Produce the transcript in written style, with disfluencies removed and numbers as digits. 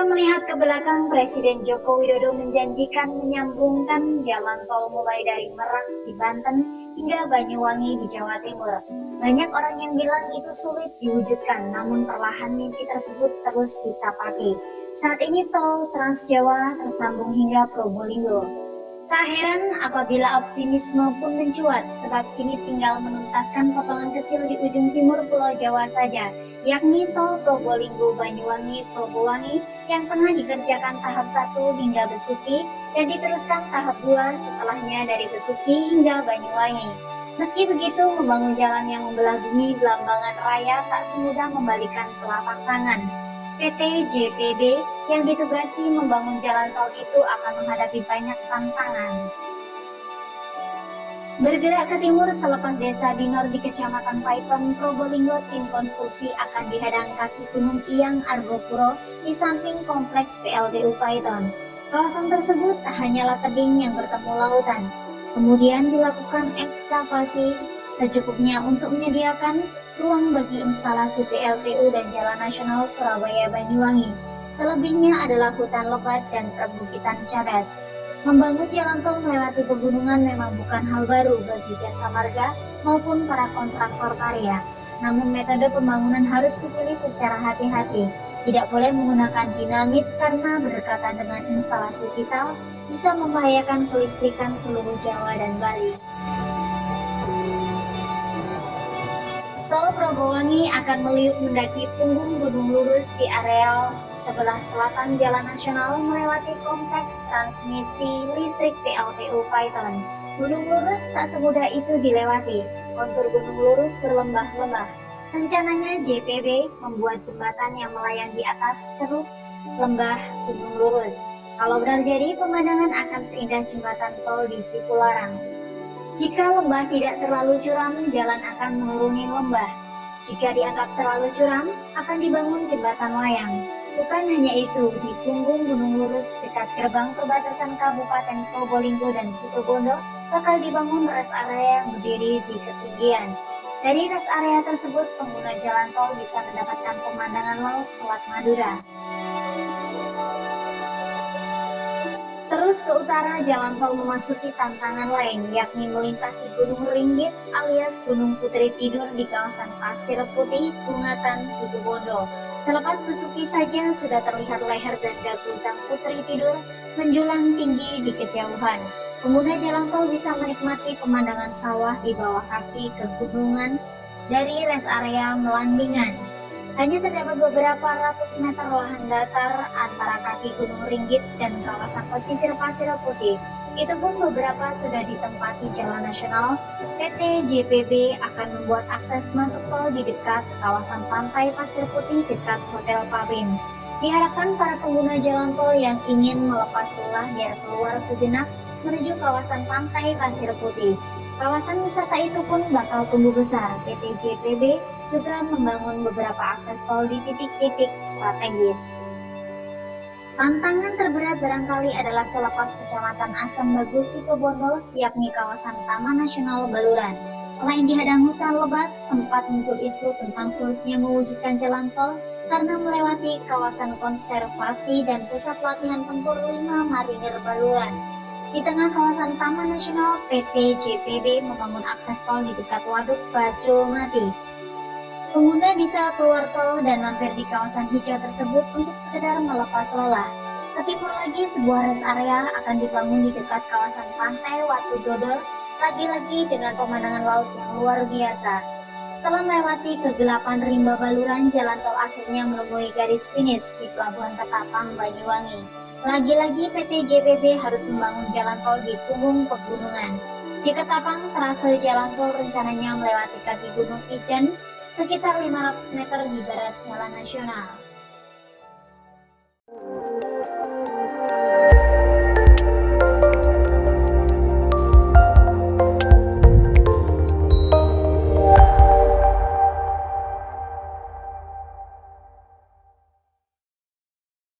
melihat ke belakang, Presiden Joko Widodo menjanjikan menyambungkan jalan tol mulai dari Merak di Banten hingga Banyuwangi di Jawa Timur. Banyak orang yang bilang itu sulit diwujudkan, namun perlahan mimpi tersebut terus ditapaki. Saat ini tol Trans Jawa tersambung hingga Probolinggo. Tak heran apabila optimisme pun mencuat, sebab kini tinggal menuntaskan potongan kecil di ujung timur Pulau Jawa saja, yakni tol Probolinggo Banyuwangi Probowangi yang tengah dikerjakan tahap 1 hingga Besuki dan diteruskan tahap 2 setelahnya dari Besuki hingga Banyuwangi. Meski begitu, membangun jalan yang membelah bumi Belambangan Raya tak semudah membalikan telapak tangan. PT JPB yang ditugasi membangun jalan tol itu akan menghadapi banyak tantangan. Bergerak ke timur selepas desa Dinor di Kecamatan Paiton, Probolinggo, tim konstruksi akan dihadang kaki Gunung Iyang Argopuro di samping kompleks PLTU Paiton. Kawasan tersebut hanyalah tebing yang bertemu lautan. Kemudian dilakukan ekskavasi secukupnya untuk menyediakan ruang bagi instalasi PLTU dan Jalan Nasional Surabaya-Banyuwangi. Selebihnya adalah hutan lebat dan perbukitan cadas. Membangun jalan tol melewati pegunungan memang bukan hal baru bagi jasa marga maupun para kontraktor karya. Namun metode pembangunan harus dipilih secara hati-hati. Tidak boleh menggunakan dinamit karena berdekatan dengan instalasi vital bisa membahayakan kelistrikan seluruh Jawa dan Bali. Tol Probowangi akan meliuk mendaki punggung Gunung Lurus di areal sebelah selatan Jalan Nasional melewati kompleks transmisi listrik PLTU Paiton. Gunung Lurus tak semudah itu dilewati, kontur Gunung Lurus berlembah-lembah. Rencananya JPB membuat jembatan yang melayang di atas ceruk lembah Gunung Lurus. Kalau benar jadi, pemandangan akan seindah jembatan tol di Cipularang. Jika lembah tidak terlalu curam, jalan akan menuruni lembah. Jika dianggap terlalu curam, akan dibangun jembatan layang. Bukan hanya itu, di punggung Gunung Lurus dekat gerbang perbatasan Kabupaten Probolinggo dan Situbondo bakal dibangun rest area yang berdiri di ketinggian. Dari rest area tersebut, pengguna jalan tol bisa mendapatkan pemandangan laut Selat Madura. Terus ke utara, jalan tol memasuki tantangan lain, yakni melintasi Gunung Ringgit alias Gunung Putri Tidur di kawasan Pasir Putih, Bungatan, Situbondo. Selepas Besuki saja sudah terlihat leher dan dagu sang Putri Tidur menjulang tinggi di kejauhan. Pengguna jalan tol bisa menikmati pemandangan sawah di bawah kaki kegunungan dari rest area Melandingan. Hanya terdapat beberapa ratus meter lahan datar antara kaki Gunung Ringgit dan kawasan pesisir Pasir Putih. Itu pun beberapa sudah ditempati jalan nasional. PT JPB akan membuat akses masuk tol di dekat kawasan pantai Pasir Putih dekat Hotel Pabin. Diharapkan para pengguna jalan tol yang ingin melepas lelah biar keluar sejenak menuju kawasan pantai Pasir Putih. Kawasan wisata itu pun bakal tumbuh besar. PT JPB juga membangun beberapa akses tol di titik-titik strategis. Tantangan terberat barangkali adalah selepas Kecamatan Asam Bagus Situbondo, yakni kawasan Taman Nasional Baluran. Selain dihadang hutan lebat, sempat muncul isu tentang sulitnya mewujudkan jalan tol karena melewati kawasan konservasi dan pusat latihan tempur 5 Marinir Baluran. Di tengah kawasan Taman Nasional, PT JPB membangun akses tol di dekat Waduk Bacul Mati. Pengguna bisa keluar tol dan mampir di kawasan hijau tersebut untuk sekedar melepas lelah. Ke timur lagi, sebuah rest area akan dibangun di dekat kawasan pantai Watu Dodol, lagi-lagi dengan pemandangan laut yang luar biasa. Setelah melewati kegelapan rimba Baluran, jalan tol akhirnya menemui garis finish di Pelabuhan Ketapang, Banyuwangi. Lagi-lagi PT JPB harus membangun jalan tol di punggung pegunungan. Di Ketapang, trase jalan tol rencananya melewati kaki Gunung Ijen, sekitar 500 meter di barat jalan nasional.